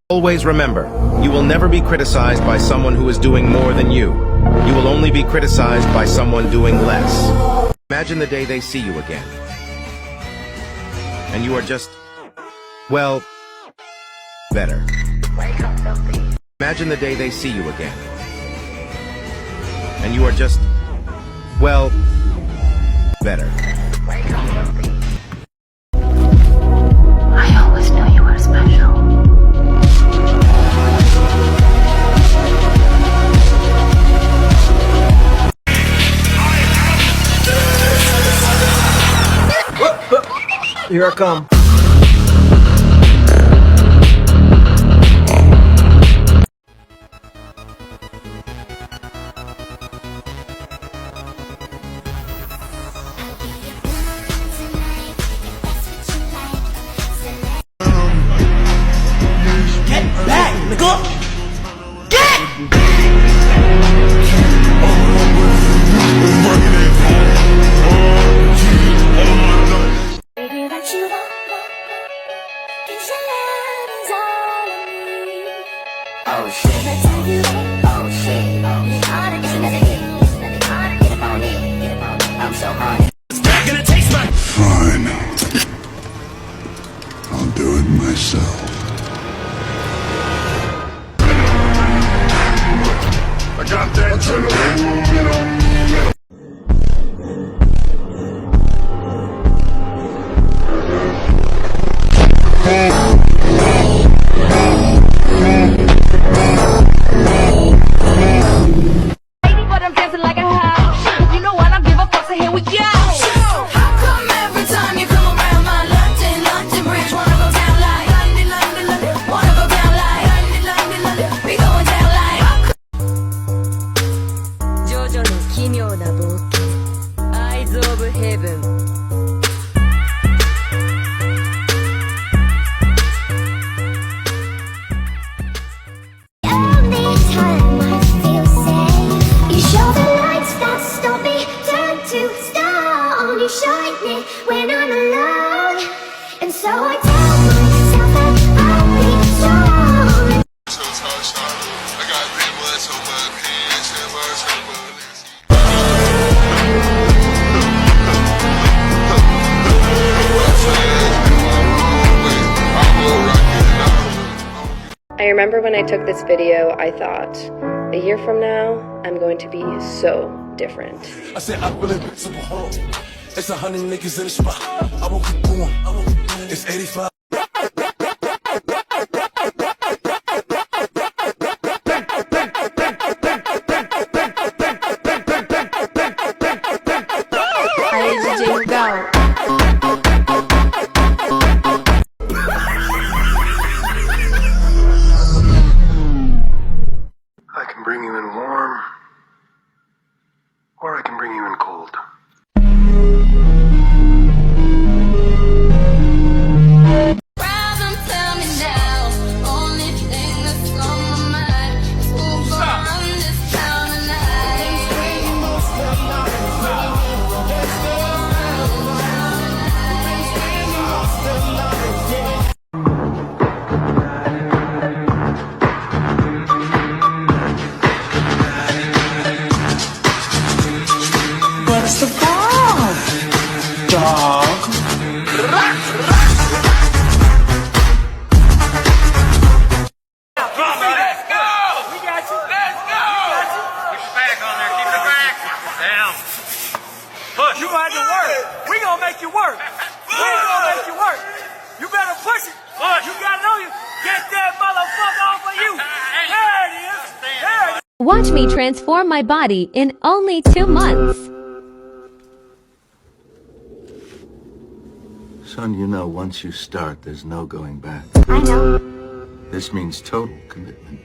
Always remember, you will never be criticized by someone who is doing more than you. You will only be criticized by someone doing less. Imagine the day they see you again. And you are just, well, better. Imagine the day they see you again. And you are just, well, better. I always knew you were special. Here I come. Get back, nigga! Oh shit, oh shit, I'm so hot. It's not gonna taste my Fine. I'll do it myself. I got that adrenaline. But I'm dancing like a house. You know what? I don't give a fuck, so here we go. How come every time you come around my London Bridge wanna go down like London, wanna go down like London, we going down like JoJoの奇妙な冒険 Eyes of Heaven shining when I'm alone, and so I tell myself that I'll be strong. I got red blood, so much pain, so much. I remember when I took this video, I thought, a year from now, I'm going to be so different. I said I will invincible home. It's 100 niggas in the spot. I won't keep going. It's 85. I can bring you in warm, or I can bring you in cold. What's the problem, dog? Let's go! We got you. Let's go! Keep your back on there. Keep your back down. Push. You gonna have to work. We gonna make you work. We gonna make you work. You better push it. Push. You got it on you. Get that motherfucker off of you. There it is. There it is. Watch me transform my body in only 2 months. Son, you know, once you start, there's no going back. I know. This means total commitment.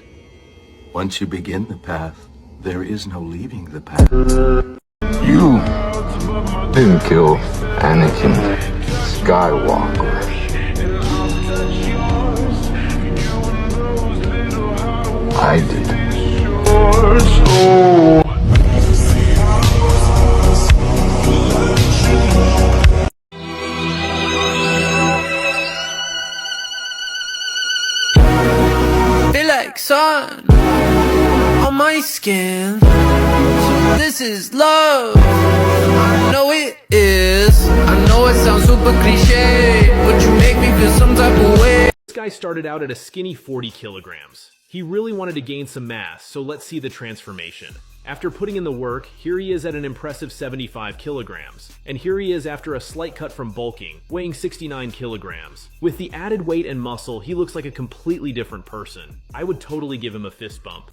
Once you begin the path, there is no leaving the path. You didn't kill Anakin Skywalker. I did. my skin. So this is love. I know it is. I know it sounds super cliche, but you make me feel some type of way. This guy started out at a skinny 40 kilograms. He really wanted to gain some mass, so let's see the transformation. After putting in the work, here he is at an impressive 75 kilograms. And here he is after a slight cut from bulking, weighing 69 kilograms. With the added weight and muscle, he looks like a completely different person. I would totally give him a fist bump.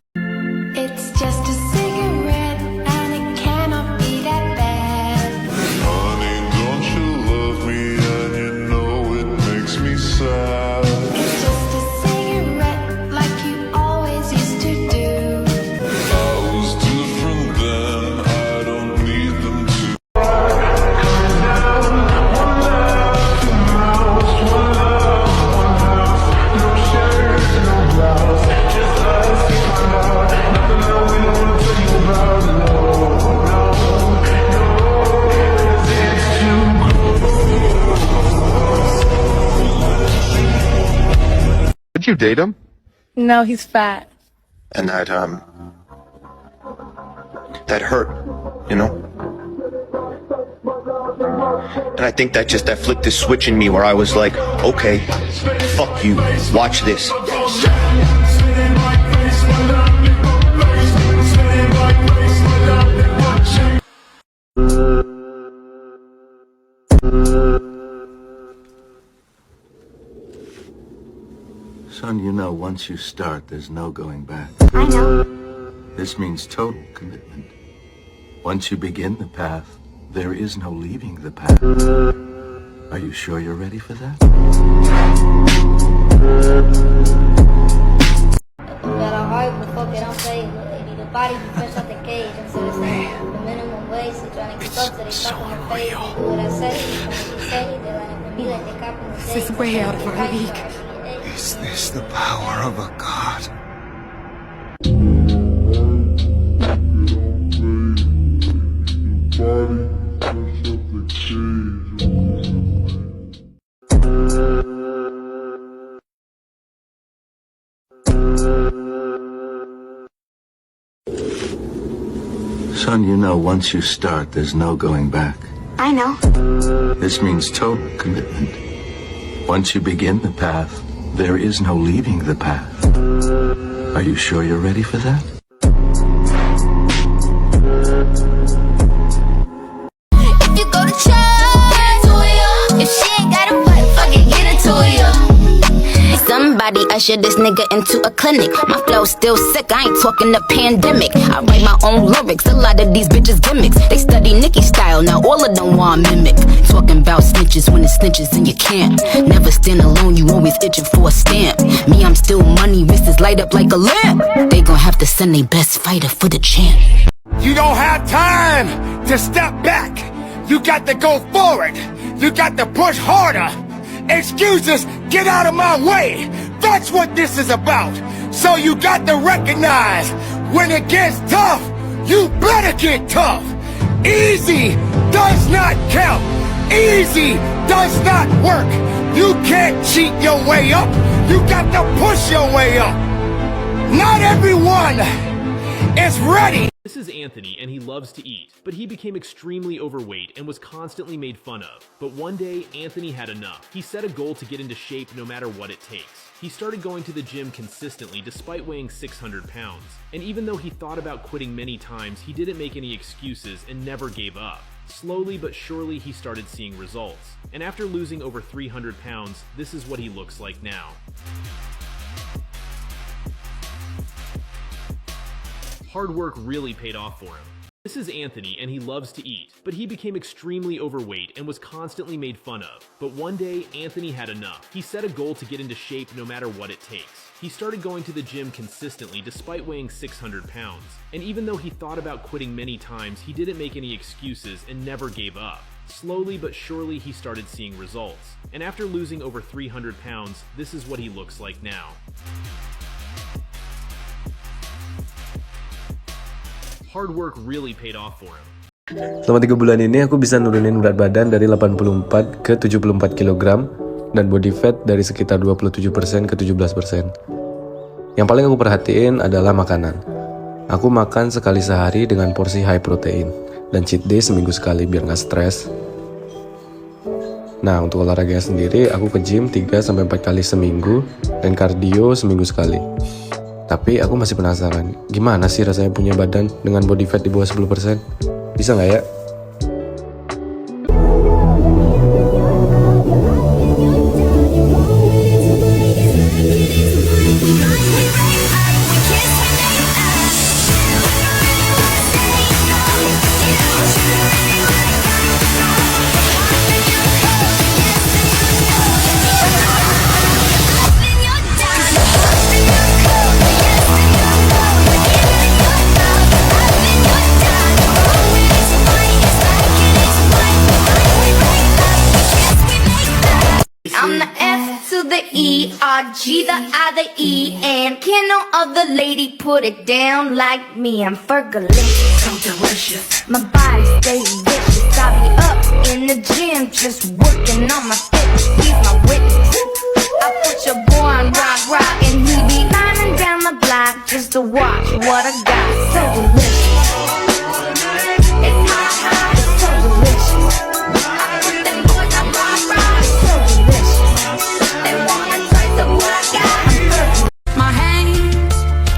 It's just a cigarette, and it cannot be that bad. Honey, don't you love me? And you know it makes me sad. It's just a cigarette, like you always used to do. I was different then, I don't need them to. Did you date him? No, he's fat. And that hurt, you know? And I think that flipped this switch in me where I was like, okay, fuck you, watch this. Son, you know, once you start, there's no going back. I know. This means total commitment. Once you begin the path, there is no leaving the path. Are you sure you're ready for that? So unreal. This is way out of our league. Is this the power of a god? Son, you know, once you start, there's no going back. I know. This means total commitment. Once you begin the path, there is no leaving the path. Are you sure you're ready for that? If you go to church, if she ain't got a butt, fuck it, get into it. Somebody usher this nigga into a clinic. My flow still sick, I ain't talking the pandemic. I write my own lyrics, a lot of these bitches gimmicks. They study Nicki style, now all of them want mimic. Talking about snitches when it's snitches and you can't. Never stand alone, you always itching for a stamp. Me, I'm still money, wrists light up like a lamp. They gon' have to send their best fighter for the champ. You don't have time to step back. You got to go forward. You got to push harder. Excuses, get out of my way. That's what this is about. So you got to recognize when it gets tough, you better get tough. Easy does not count. Easy does not work. You can't cheat your way up. You got to push your way up. Not everyone is ready. This is Anthony, and he loves to eat, but he became extremely overweight and was constantly made fun of. But one day, Anthony had enough. He set a goal to get into shape no matter what it takes. He started going to the gym consistently despite weighing 600 pounds. And even though he thought about quitting many times, he didn't make any excuses and never gave up. Slowly but surely, he started seeing results. And after losing over 300 pounds, this is what he looks like now. Hard work really paid off for him. This is Anthony, and he loves to eat, but he became extremely overweight and was constantly made fun of. But one day, Anthony had enough. He set a goal to get into shape no matter what it takes. He started going to the gym consistently despite weighing 600 pounds. And even though he thought about quitting many times, he didn't make any excuses and never gave up. Slowly but surely, he started seeing results. And after losing over 300 pounds, this is what he looks like now. Hard work really paid off for him. Selama 3 bulan ini aku bisa nurunin berat badan dari 84 ke 74 kg dan body fat dari sekitar 27% ke 17%. Yang paling aku perhatiin adalah makanan. Aku makan sekali sehari dengan porsi high protein, dan cheat day seminggu sekali biar gak stres. Nah, untuk olahraganya sendiri, aku ke gym 3-4 kali seminggu, dan cardio seminggu sekali. Tapi aku masih penasaran, gimana sih rasanya punya badan dengan body fat di bawah 10%? Bisa gak ya? I'm the F to the E, R, G, the I, the E, and can no other lady put it down like me? I'm Fergalicious, so delicious. My body stays vicious. I be up in the gym, just working on my fitness. He's my witness. I put your boy on rock, and he be lining down the block just to watch what I got. So delicious. It's hot, it's so delicious. I put them boys on rock, it's so delicious. They wanna taste of what I got. My hands,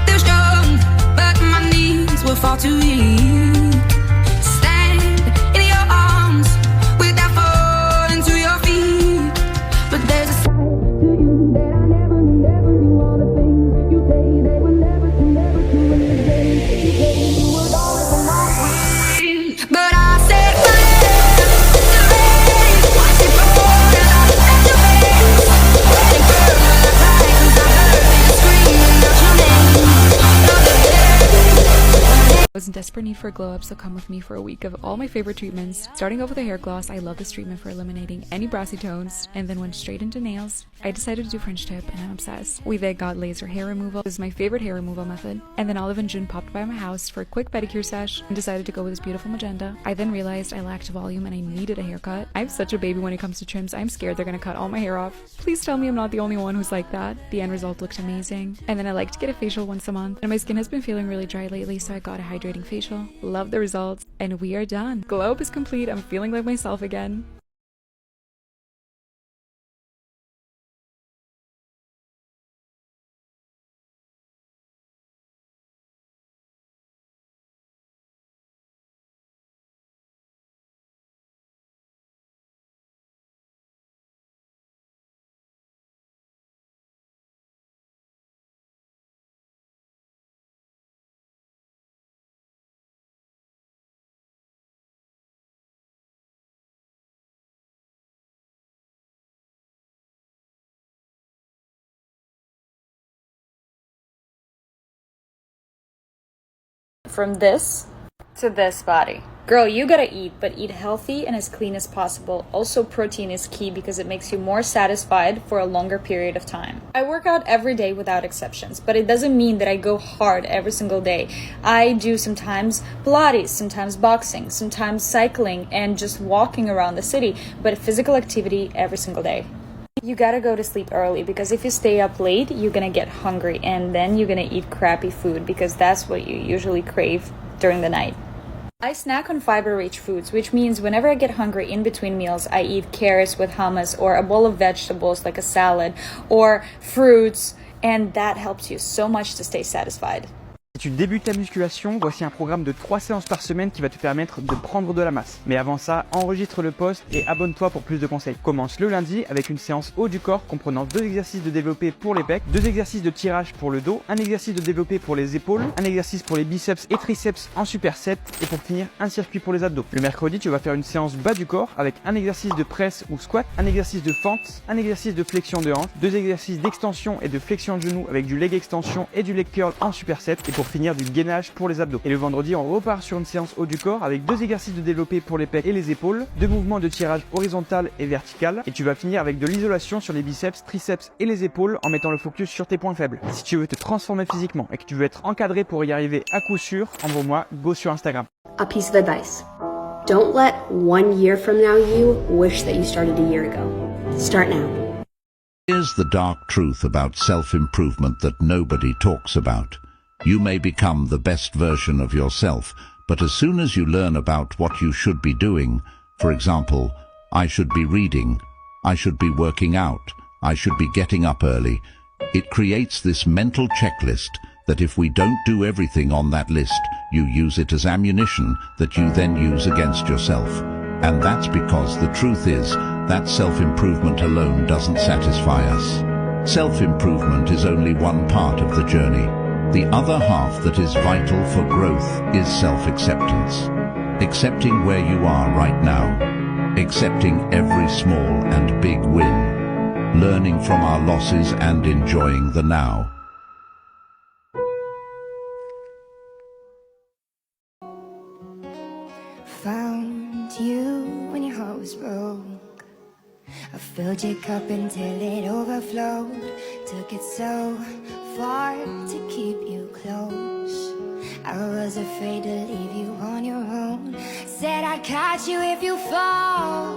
they're strong, but my knees will fall too weak. Stand in your arms without falling to your feet. But there's a side to you that I never knew. All the things you say they were never true. In the day you say you would always belong. But I said, watch it pour out at your face. Waiting for the light, 'cause I heard you screaming out your name. I was in desperate need for a glow up, so come with me for a week of all my favorite treatments. Starting off with a hair gloss, I love this treatment for eliminating any brassy tones, and then went straight into nails. I decided to do French tip, and I'm obsessed. We then got laser hair removal. This is my favorite hair removal method. And then Olive and June popped by my house for a quick pedicure sesh and decided to go with this beautiful magenta. I then realized I lacked volume and I needed a haircut. I'm such a baby when it comes to trims. I'm scared they're gonna cut all my hair off. Please tell me I'm not the only one who's like that. The end result looked amazing. And then I like to get a facial once a month, and my skin has been feeling really dry lately, so I got a hydrating facial. Love the results, and we are done. Glow up is complete. I'm feeling like myself again. From this to this body. Girl, you gotta eat, but eat healthy and as clean as possible. Also, protein is key because it makes you more satisfied for a longer period of time. I work out every day without exceptions, but it doesn't mean that I go hard every single day. I do sometimes Pilates, sometimes boxing, sometimes cycling, and just walking around the city, but physical activity every single day. You gotta go to sleep early because if you stay up late, you're gonna get hungry and then you're gonna eat crappy food because that's what you usually crave during the night. I snack on fiber-rich foods, which means whenever I get hungry in between meals, I eat carrots with hummus or a bowl of vegetables like a salad or fruits, and that helps you so much to stay satisfied. Si tu débutes la musculation, voici un programme de 3 séances par semaine qui va te permettre de prendre de la masse. Mais avant ça, enregistre le post et abonne-toi pour plus de conseils. Commence le lundi avec une séance haut du corps comprenant 2 exercices de développé pour les pecs, 2 exercices de tirage pour le dos, un exercice de développé pour les épaules, un exercice pour les biceps et triceps en superset et pour finir un circuit pour les abdos. Le mercredi, tu vas faire une séance bas du corps avec un exercice de presse ou squat, un exercice de fente, un exercice de flexion de hanche, 2 exercices d'extension et de flexion de genou avec du leg extension et du leg curl en superset et pour finir du gainage pour les abdos. Et le vendredi, on repart sur une séance haut du corps avec 2 exercices de développé pour les pecs et les épaules, 2 mouvements de tirage horizontal et vertical et tu vas finir avec de l'isolation sur les biceps, triceps et les épaules en mettant le focus sur tes points faibles. Si tu veux te transformer physiquement et que tu veux être encadré pour y arriver à coup sûr, envoie-moi go sur Instagram. A piece of advice. Don't let 1 year from now you wish that you started a year ago. Start now. Here's the dark truth about self-improvement that nobody talks about. You may become the best version of yourself, but as soon as you learn about what you should be doing, for example, I should be reading, I should be working out, I should be getting up early, it creates this mental checklist that if we don't do everything on that list, you use it as ammunition that you then use against yourself. And that's because the truth is that self-improvement alone doesn't satisfy us. Self-improvement is only one part of the journey. The other half that is vital for growth is self-acceptance. Accepting where you are right now. Accepting every small and big win. Learning from our losses and enjoying the now. Found you when your heart was broke. I filled your cup until it overflowed. Took it so far to keep you close. I was afraid to leave you on your own. Said I'd catch you if you fall.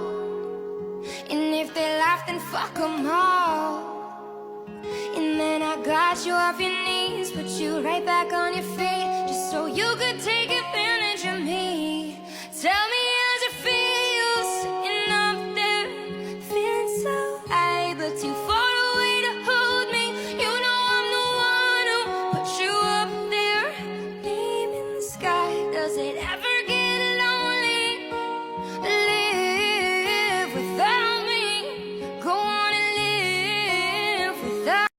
And if they laugh, then fuck them all. And then I got you off your knees, put you right back on your feet, just so you could take advantage of me. Tell me how's it feel sitting up there, feeling so high but too far away to hold me. You know I'm the one who put you up there, name in the sky. Does it ever get lonely? Live without me, go on and live without.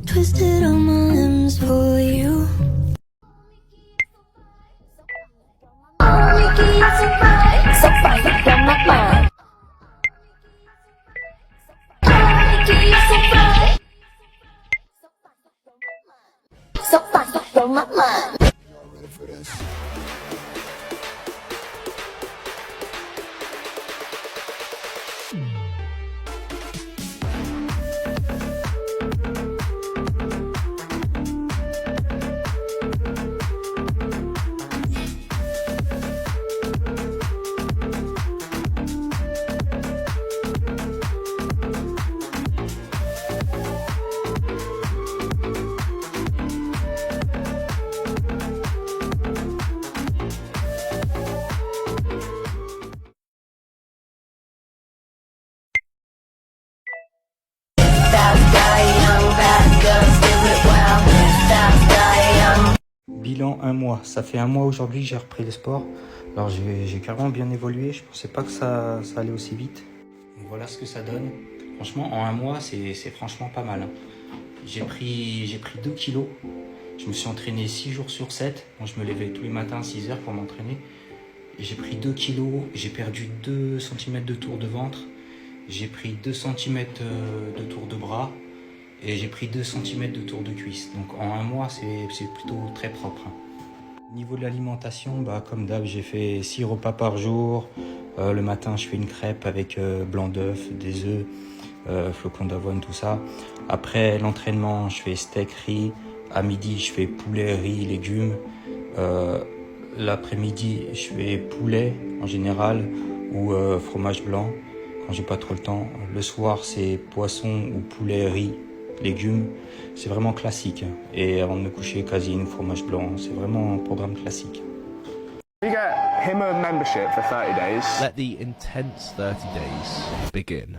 Twisted on my limbs for you. So fine, you blow my mind. So fine, you blow my mind. Ready for this? Bilan 1 mois. Ça fait 1 mois aujourd'hui que j'ai repris le sport. Alors j'ai carrément bien évolué. Je pensais pas que ça allait aussi vite. Donc voilà ce que ça donne. Franchement, en 1 mois, c'est franchement pas mal. J'ai pris 2 kilos. Je me suis entraîné 6 jours sur 7. Bon, je me levais tous les matins à 6 heures pour m'entraîner. J'ai pris 2 kilos. J'ai perdu 2 cm de tour de ventre. J'ai pris 2 cm de tour de bras. Et j'ai pris 2 cm de tour de cuisse. Donc en 1 mois, c'est plutôt très propre. Au niveau de l'alimentation, comme d'hab, j'ai fait 6 repas par jour. Le matin, je fais une crêpe avec blanc d'œuf, des œufs, flocons d'avoine, tout ça. Après l'entraînement, je fais steak, riz. À midi, je fais poulet, riz, légumes. L'après-midi, je fais poulet en général ou fromage blanc quand j'ai pas trop le temps. Le soir, c'est poisson ou poulet, riz, légumes. C'est vraiment classique. Et avant de me coucher, casine, fromage blanc. C'est vraiment un programme classique. You get him a membership for 30 days. Let the intense 30 days begin.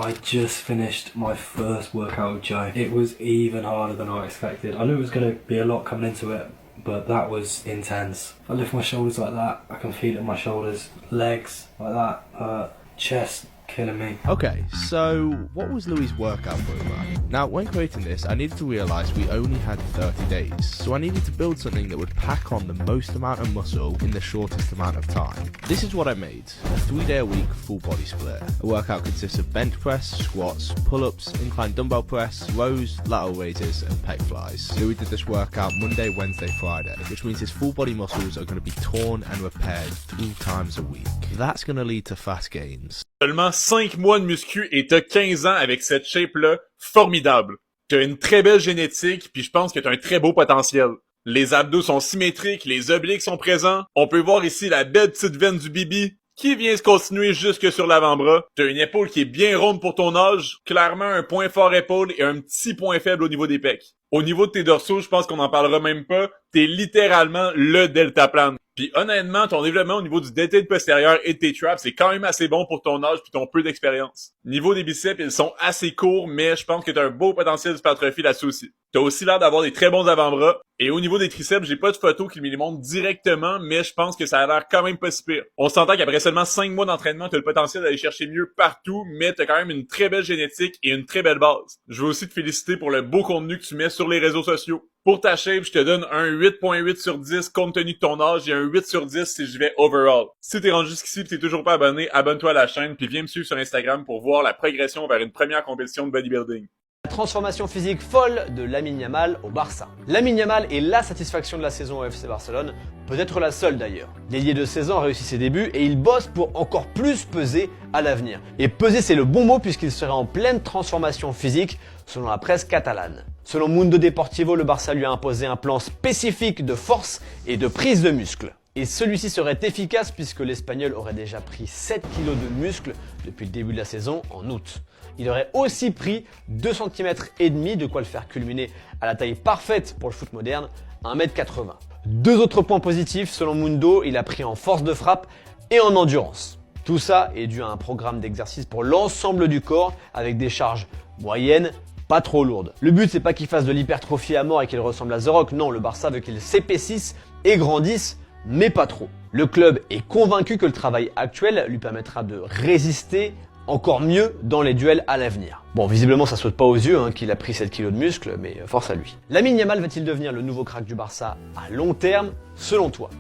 I just finished my first workout with Joe. It was even harder than I expected. I knew it was going to be a lot coming into it, but that was intense. If I lift my shoulders like that, I can feel it in my shoulders. Legs like that, chest killing me. Okay, so what was Louis' workout program? Now, when creating this, I needed to realise we only had 30 days, so I needed to build something that would pack on the most amount of muscle in the shortest amount of time. This is what I made: a 3-day-a-week full body split. A workout consists of bench press, squats, pull-ups, incline dumbbell press, rows, lateral raises, and pec flies. Louis did this workout Monday, Wednesday, Friday, which means his full body muscles are going to be torn and repaired 3 times a week. That's going to lead to fast gains. Seulement 5 mois de muscu et t'as 15 ans avec cette shape-là, formidable. T'as une très belle génétique, puis je pense que t'as un très beau potentiel. Les abdos sont symétriques, les obliques sont présents. On peut voir ici la belle petite veine du bibi qui vient se continuer jusque sur l'avant-bras. T'as une épaule qui est bien ronde pour ton âge, clairement un point fort épaule et un petit point faible au niveau des pecs. Au niveau de tes dorsaux, je pense qu'on n'en parlera même pas, t'es littéralement le deltaplane. Puis honnêtement, ton développement au niveau du deltoïde postérieur et de tes traps, c'est quand même assez bon pour ton âge puis ton peu d'expérience. Niveau des biceps, ils sont assez courts, mais je pense que t'as un beau potentiel d'hypertrophie là-dessus aussi. T'as aussi l'air d'avoir des très bons avant-bras. Et au niveau des triceps, j'ai pas de photos qui me les montrent directement, mais je pense que ça a l'air quand même pas si pire. On s'entend qu'après seulement 5 mois d'entraînement, t'as le potentiel d'aller chercher mieux partout, mais t'as quand même une très belle génétique et une très belle base. Je veux aussi te féliciter pour le beau contenu que tu mets sur les réseaux sociaux. Pour ta shape, je te donne un 8.8 sur 10 compte tenu de ton âge et un 8 sur 10 si je vais overall. Si t'es rendu jusqu'ici et t'es toujours pas abonné, abonne-toi à la chaîne puis viens me suivre sur Instagram pour voir la progression vers une première compétition de bodybuilding. La transformation physique folle de Lamine Yamal au Barça. Lamine Yamal est la satisfaction de la saison au FC Barcelone, peut-être la seule d'ailleurs. L'ailier de 16 ans a réussi ses débuts et il bosse pour encore plus peser à l'avenir. Et peser, c'est le bon mot puisqu'il serait en pleine transformation physique selon la presse catalane. Selon Mundo Deportivo, le Barça lui a imposé un plan spécifique de force et de prise de muscle. Et celui-ci serait efficace puisque l'Espagnol aurait déjà pris 7 kg de muscle depuis le début de la saison en août. Il aurait aussi pris 2,5 cm, de quoi le faire culminer à la taille parfaite pour le foot moderne, 1,80 m. 2 autres points positifs, selon Mundo, il a pris en force de frappe et en endurance. Tout ça est dû à un programme d'exercice pour l'ensemble du corps avec des charges moyennes, pas trop lourdes. Le but, c'est pas qu'il fasse de l'hypertrophie à mort et qu'il ressemble à The Rock, non, le Barça veut qu'il s'épaississe et grandisse, mais pas trop. Le club est convaincu que le travail actuel lui permettra de résister encore mieux dans les duels à l'avenir. Bon, visiblement ça saute pas aux yeux qu'il a pris 7 kg de muscle, mais force à lui. Lamine Yamal va-t-il devenir le nouveau crack du Barça à long terme, selon toi?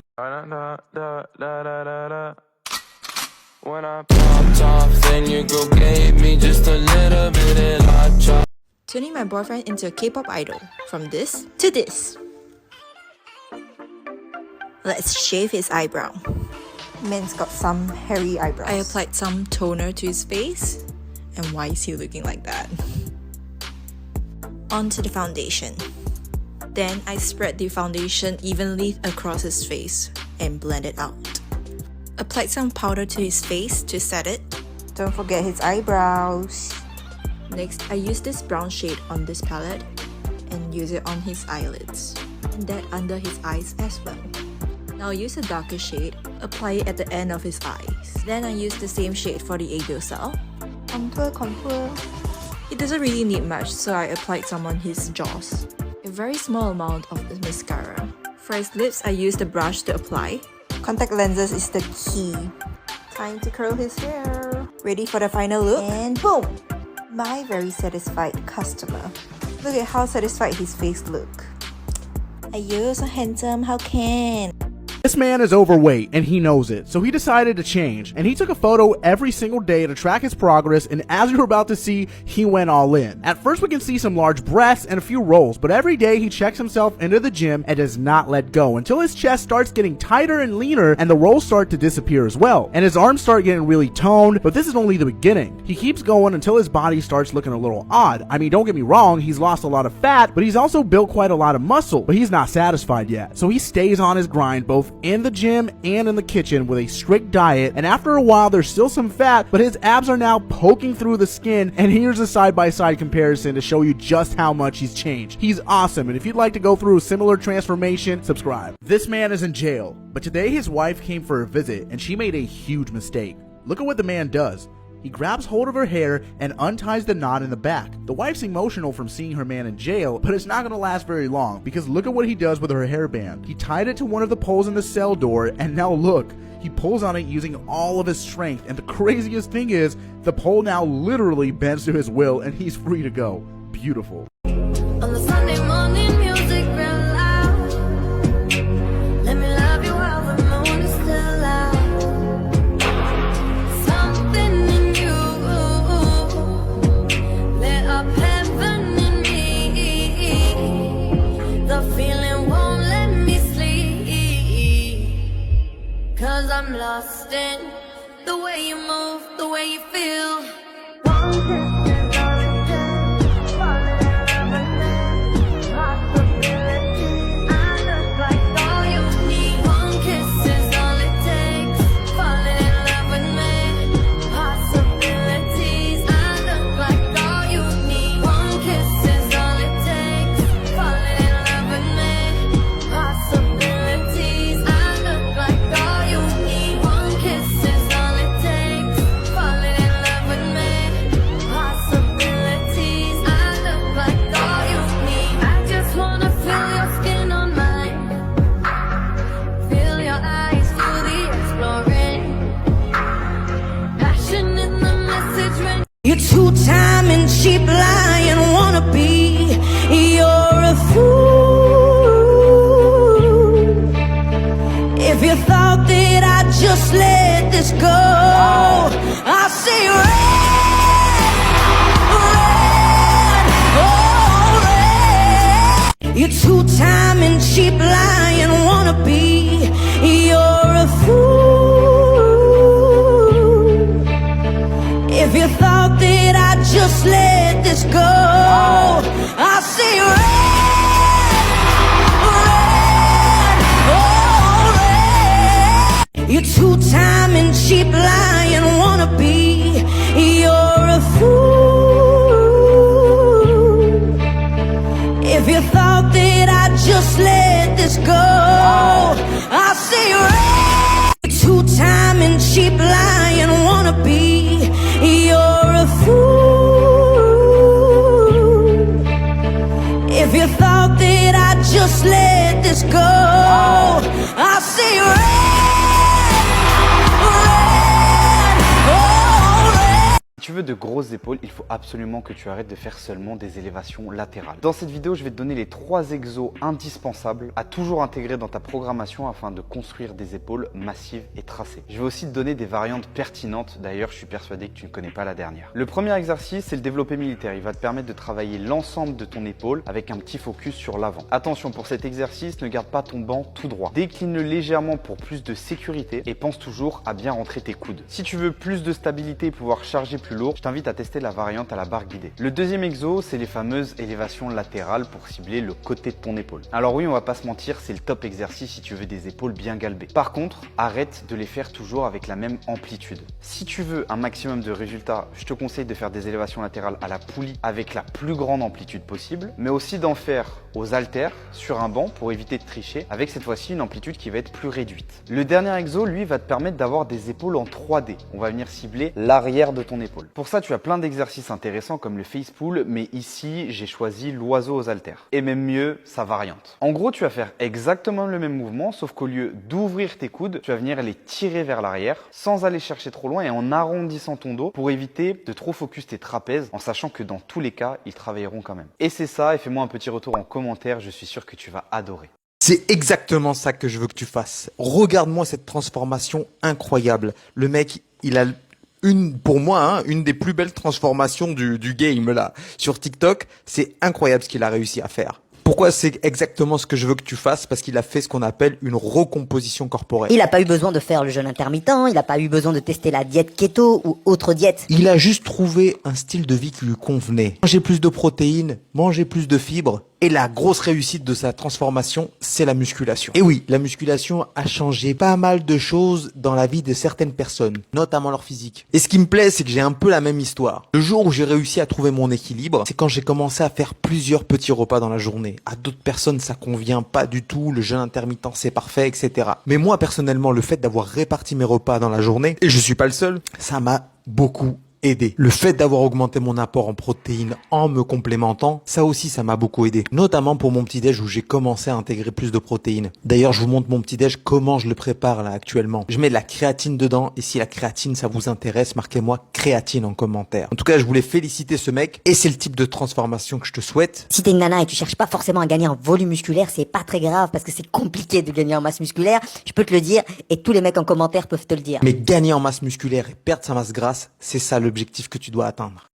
Turning my boyfriend into a K-pop idol. From this to this. Let's shave his eyebrow. Man's got some hairy eyebrows. I applied some toner to his face. And why is he looking like that? Onto the foundation. Then I spread the foundation evenly across his face and blend it out. Applied some powder to his face to set it. Don't forget his eyebrows. Next, I use this brown shade on this palette and use it on his eyelids. And that under his eyes as well. Now use a darker shade, apply it at the end of his eyes. Then I use the same shade for the ADOSL. Contour. It doesn't really need much, so I applied some on his jaws. A very small amount of the mascara. For his lips, I use the brush to apply. Contact lenses is the key. Time to curl his hair. Ready for the final look? And boom! My very satisfied customer. Look at how satisfied his face look. Are you so handsome? How can? This man is overweight and he knows it, so he decided to change, and he took a photo every single day to track his progress, and as you're about to see, he went all in. At first we can see some large breasts and a few rolls, but every day he checks himself into the gym and does not let go until his chest starts getting tighter and leaner and the rolls start to disappear as well. And his arms start getting really toned, but this is only the beginning. He keeps going until his body starts looking a little odd. I mean, don't get me wrong, he's lost a lot of fat, but he's also built quite a lot of muscle, but he's not satisfied yet. So he stays on his grind both in the gym and in the kitchen with a strict diet, and after a while there's still some fat, but his abs are now poking through the skin, and here's a side-by-side comparison to show you just how much he's changed. He's awesome, and if you'd like to go through a similar transformation, subscribe. This man is in jail, but today his wife came for a visit and she made a huge mistake. Look at what the man does. He grabs hold of her hair and unties the knot in the back. The wife's emotional from seeing her man in jail, but it's not going to last very long because look at what he does with her hairband. He tied it to one of the poles in the cell door, and now look, he pulls on it using all of his strength, and the craziest thing is, the pole now literally bends to his will and he's free to go. Beautiful. On the Sunday morning, music real loud. Let me love you while the moon is still out. Something in you lit up heaven in me. The feeling won't let me sleep. 'Cause I'm lost in the way you move, the way you feel. You're two-time and cheap lying wannabe. You're a fool. If you thought that I'd just let this go, I say red, red, oh red. You're two-time and cheap lying wannabe. You're a fool. If you thought that I'd just let this go, I say red, red, oh red. You're two-time and cheap lying wannabe. You're a fool. If you thought that I'd just let this go, I say red. You're two-time and cheap lying wannabe. You're a fool. If you thought that I'd just let this go, I say Si tu veux de grosses épaules, il faut absolument que tu arrêtes de faire seulement des élévations latérales. Dans cette vidéo, je vais te donner les 3 exos indispensables à toujours intégrer dans ta programmation afin de construire des épaules massives et tracées. Je vais aussi te donner des variantes pertinentes, d'ailleurs je suis persuadé que tu ne connais pas la dernière. Le premier exercice, c'est le développé militaire. Il va te permettre de travailler l'ensemble de ton épaule avec un petit focus sur l'avant. Attention, pour cet exercice, ne garde pas ton banc tout droit. Décline-le légèrement pour plus de sécurité et pense toujours à bien rentrer tes coudes. Si tu veux plus de stabilité et pouvoir charger plus lourd, je t'invite à tester la variante à la barre guidée. Le deuxième exo, c'est les fameuses élévations latérales pour cibler le côté de ton épaule. Alors oui, on va pas se mentir, c'est le top exercice si tu veux des épaules bien galbées. Par contre, arrête de les faire toujours avec la même amplitude. Si tu veux un maximum de résultats, je te conseille de faire des élévations latérales à la poulie avec la plus grande amplitude possible, mais aussi d'en faire aux haltères sur un banc pour éviter de tricher, avec cette fois-ci une amplitude qui va être plus réduite. Le dernier exo, lui, va te permettre d'avoir des épaules en 3D. On va venir cibler l'arrière de ton épaule. Pour ça, tu as plein d'exercices intéressants comme le face pull, mais ici, j'ai choisi l'oiseau aux haltères. Et même mieux, sa variante. En gros, tu vas faire exactement le même mouvement, sauf qu'au lieu d'ouvrir tes coudes, tu vas venir les tirer vers l'arrière, sans aller chercher trop loin et en arrondissant ton dos pour éviter de trop focus tes trapèzes, en sachant que dans tous les cas, ils travailleront quand même. Et c'est ça, et fais-moi un petit retour en commentaire, je suis sûr que tu vas adorer. C'est exactement ça que je veux que tu fasses. Regarde-moi cette transformation incroyable. Le mec, il a pour moi, une des plus belles transformations du game là. Sur TikTok, c'est incroyable ce qu'il a réussi à faire. Pourquoi c'est exactement ce que je veux que tu fasses? Parce qu'il a fait ce qu'on appelle une recomposition corporelle. Il n'a pas eu besoin de faire le jeûne intermittent, il n'a pas eu besoin de tester la diète keto ou autre diète. Il a juste trouvé un style de vie qui lui convenait. Manger plus de protéines, manger plus de fibres. Et la grosse réussite de sa transformation, c'est la musculation. Et oui, la musculation a changé pas mal de choses dans la vie de certaines personnes, notamment leur physique. Et ce qui me plaît, c'est que j'ai un peu la même histoire. Le jour où j'ai réussi à trouver mon équilibre, c'est quand j'ai commencé à faire plusieurs petits repas dans la journée. À d'autres personnes, ça convient pas du tout, le jeûne intermittent, c'est parfait, etc. Mais moi, personnellement, le fait d'avoir réparti mes repas dans la journée, et je suis pas le seul, ça m'a beaucoup aidé. Le fait d'avoir augmenté mon apport en protéines en me complémentant, ça aussi ça m'a beaucoup aidé. Notamment pour mon petit-déj où j'ai commencé à intégrer plus de protéines. D'ailleurs je vous montre mon petit-déj, comment je le prépare là actuellement. Je mets de la créatine dedans et si la créatine ça vous intéresse, marquez-moi créatine en commentaire. En tout cas je voulais féliciter ce mec et c'est le type de transformation que je te souhaite. Si t'es une nana et tu cherches pas forcément à gagner en volume musculaire, c'est pas très grave parce que c'est compliqué de gagner en masse musculaire, je peux te le dire et tous les mecs en commentaire peuvent te le dire. Mais gagner en masse musculaire et perdre sa masse grasse, c'est ça l'objectif que tu dois atteindre.